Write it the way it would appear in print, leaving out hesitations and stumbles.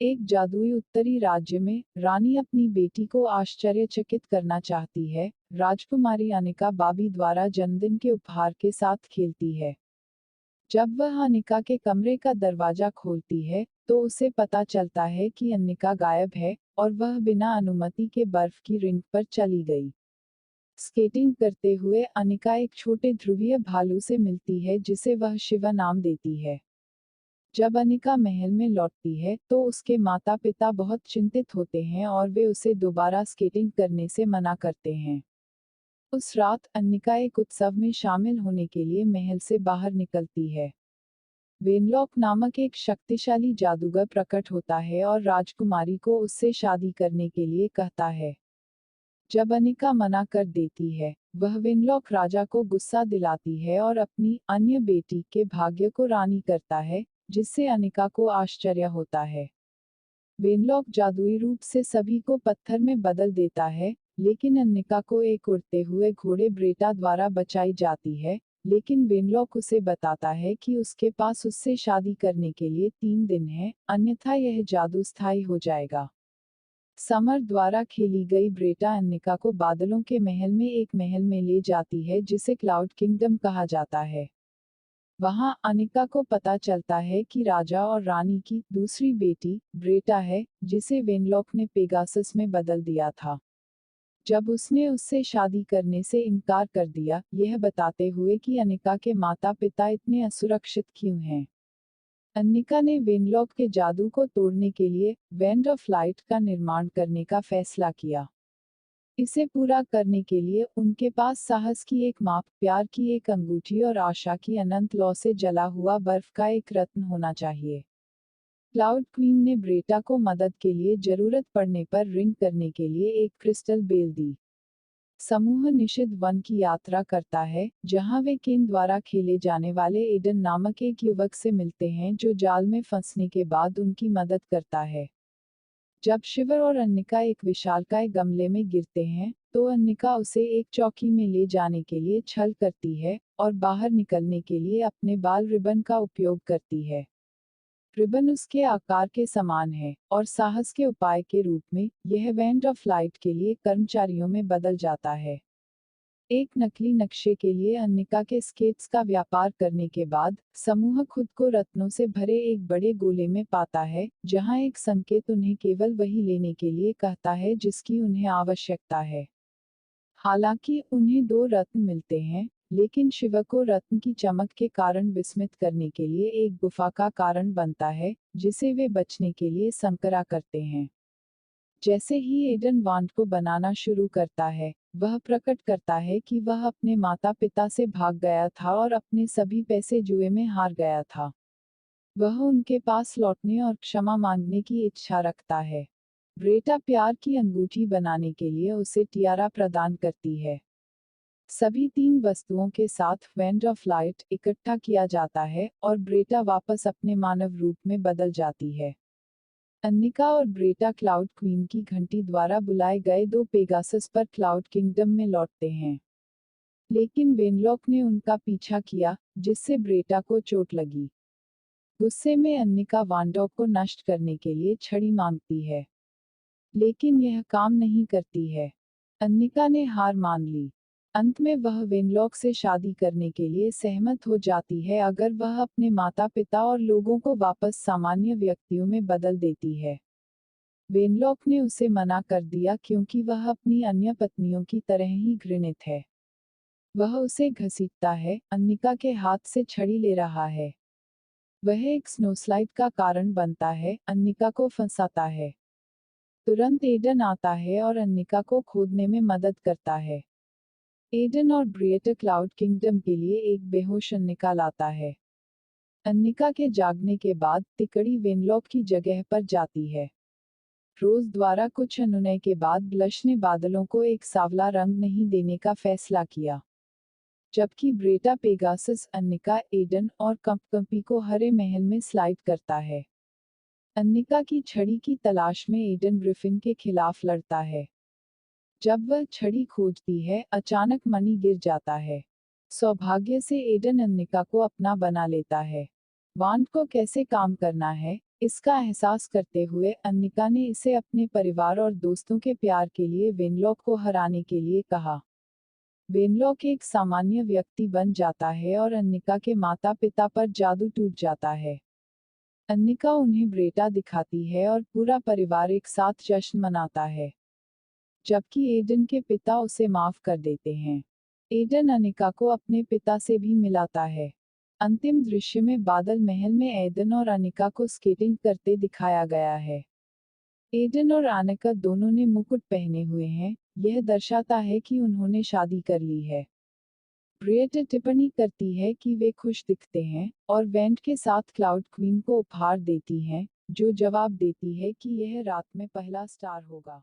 एक जादुई उत्तरी राज्य में रानी अपनी बेटी को आश्चर्यचकित करना चाहती है। राजकुमारी अनिका बाबी द्वारा जन्मदिन के उपहार के साथ खेलती है। जब वह अनिका के कमरे का दरवाजा खोलती है तो उसे पता चलता है कि अनिका गायब है और वह बिना अनुमति के बर्फ की रिंग पर चली गई। स्केटिंग करते हुए अनिका एक छोटे ध्रुवीय भालू से मिलती है जिसे वह शिवा नाम देती है। जब अनिका महल में लौटती है तो उसके माता पिता बहुत चिंतित होते हैं और वे उसे दोबारा स्केटिंग करने से मना करते हैं। उस रात अनिका एक उत्सव में शामिल होने के लिए महल से बाहर निकलती है। वेनलॉक नामक एक शक्तिशाली जादूगर प्रकट होता है और राजकुमारी को उससे शादी करने के लिए कहता है। जब अनिका मना कर देती है, वह वेनलॉक राजा को गुस्सा दिलाती है और अपनी अन्य बेटी के भाग्य को रानी करता है, जिससे अनिका को आश्चर्य होता है। वेनलॉक जादुई रूप से सभी को पत्थर में बदल देता है, लेकिन अनिका को एक उड़ते हुए घोड़े ब्रेटा द्वारा बचाई जाती है, लेकिन वेनलॉक उसे बताता है कि उसके पास उससे शादी करने के लिए 3 दिन है, अन्यथा यह जादू स्थायी हो जाएगा। समर द्वारा खेली गई ब्रेटा अनिका को बादलों के महल में एक महल में ले जाती है जिसे क्लाउड किंगडम कहा जाता है। वहां अनिका को पता चलता है कि राजा और रानी की दूसरी बेटी ब्रेटा है, जिसे वेनलॉक ने पेगासस में बदल दिया था। जब उसने उससे शादी करने से इनकार कर दिया, यह बताते हुए कि अनिका के माता पिता इतने असुरक्षित क्यों हैं। अनिका ने वेनलॉक के जादू को तोड़ने के लिए वेंड ऑफ लाइट का निर्माण करने का फैसला किया। इसे पूरा करने के लिए उनके पास साहस की एक माप, प्यार की एक अंगूठी और आशा की अनंत लौ से जला हुआ बर्फ का एक रत्न होना चाहिए। क्लाउड क्वीन ने ब्रेटा को मदद के लिए जरूरत पड़ने पर रिंग करने के लिए एक क्रिस्टल बेल दी। समूह निषिद्ध वन की यात्रा करता है, जहां वे केन द्वारा खेले जाने वाले एडन नामक एक युवक से मिलते हैं जो जाल में फंसने के बाद उनकी मदद करता है। जब शिवर और अनिका एक विशालकाय गमले में गिरते हैं, तो अनिका उसे एक चौकी में ले जाने के लिए छल करती है और बाहर निकलने के लिए अपने बाल रिबन का उपयोग करती है। रिबन उसके आकार के समान है और साहस के उपाय के रूप में यह वेंड ऑफ लाइट के लिए कर्मचारियों में बदल जाता है। एक नकली नक्शे के लिए अनिका के स्केट्स का व्यापार करने के बाद समूह खुद को रत्नों से भरे एक बड़े गोले में पाता है, जहां एक संकेत उन्हें केवल वही लेने के लिए कहता है जिसकी उन्हें आवश्यकता है। हालांकि उन्हें 2 रत्न मिलते हैं, लेकिन शिव को रत्न की चमक के कारण विस्मित करने के लिए एक गुफा का कारण बनता है, जिसे वे बचने के लिए संकरा करते हैं। जैसे ही एडन वांड को बनाना शुरू करता है, वह प्रकट करता है कि वह अपने माता पिता से भाग गया था और अपने सभी पैसे जुए में हार गया था। वह उनके पास लौटने और क्षमा मांगने की इच्छा रखता है। ब्रेटा प्यार की अंगूठी बनाने के लिए उसे टियारा प्रदान करती है। सभी 3 वस्तुओं के साथ वेंड ऑफ लाइट इकट्ठा किया जाता है और ब्रेटा वापस अपने मानव रूप में बदल जाती है। अनिका और ब्रेटा क्लाउड क्वीन की घंटी द्वारा बुलाए गए 2 पेगासस पर क्लाउड किंगडम में लौटते हैं। लेकिन वेनलॉक ने उनका पीछा किया, जिससे ब्रेटा को चोट लगी। गुस्से में अनिका वांडॉक को नष्ट करने के लिए छड़ी मांगती है, लेकिन यह काम नहीं करती है। अनिका ने हार मान ली। अंत में वह वेनलॉक से शादी करने के लिए सहमत हो जाती है अगर वह अपने माता पिता और लोगों को वापस सामान्य व्यक्तियों में बदल देती है। वेनलॉक ने उसे मना कर दिया क्योंकि वह अपनी अन्य पत्नियों की तरह ही घृणित है। वह उसे घसीटता है, अनिका के हाथ से छड़ी ले रहा है। वह एक स्नोस्लाइड का कारण बनता है, अनिका को फंसाता है। तुरंत एडन आता है और अनिका को खोदने में मदद करता है। एडन और ब्रिएटा क्लाउड किंगडम के लिए एक बेहोश अनिका लाता है। अनिका के जागने के बाद तिकड़ी वेनलॉक की जगह पर जाती है। रोज द्वारा कुछ अनुनय के बाद ब्लश ने बादलों को एक सांवला रंग नहीं देने का फैसला किया, जबकि ब्रेटा पेगासस अनिका, एडन और कंपकंपी को हरे महल में स्लाइड करता है। अनिका की छड़ी की तलाश में एडन ग्रिफिन के खिलाफ लड़ता है। जब वह छड़ी खोजती है, अचानक मणि गिर जाता है। सौभाग्य से एडन अनिका को अपना बना लेता है। वांड को कैसे काम करना है, इसका एहसास करते हुए अन्निका ने इसे अपने परिवार और दोस्तों के प्यार के लिए वेनलॉक को हराने के लिए कहा। वेनलॉक एक सामान्य व्यक्ति बन जाता है और अन्निका के माता पिता पर जादू टूट जाता है। अन्निका उन्हें ब्रेटा दिखाती है और पूरा परिवार एक साथ जश्न मनाता है, जबकि एडन के पिता उसे माफ कर देते हैं। एडन अन्निका को अपने पिता से भी मिलाता है। अंतिम दृश्य में बादल महल में एडन और अन्निका को स्केटिंग करते दिखाया गया है। एडन और अन्निका दोनों ने मुकुट पहने हुए हैं, यह दर्शाता है कि उन्होंने शादी कर ली है। ब्रिएट टिप्पणी करती है कि वे खुश दिखते हैं, और वेंट के साथ क्लाउड क्वीन को उपहार देती हैं, जो जवाब देती है कि यह रात में पहला स्टार होगा।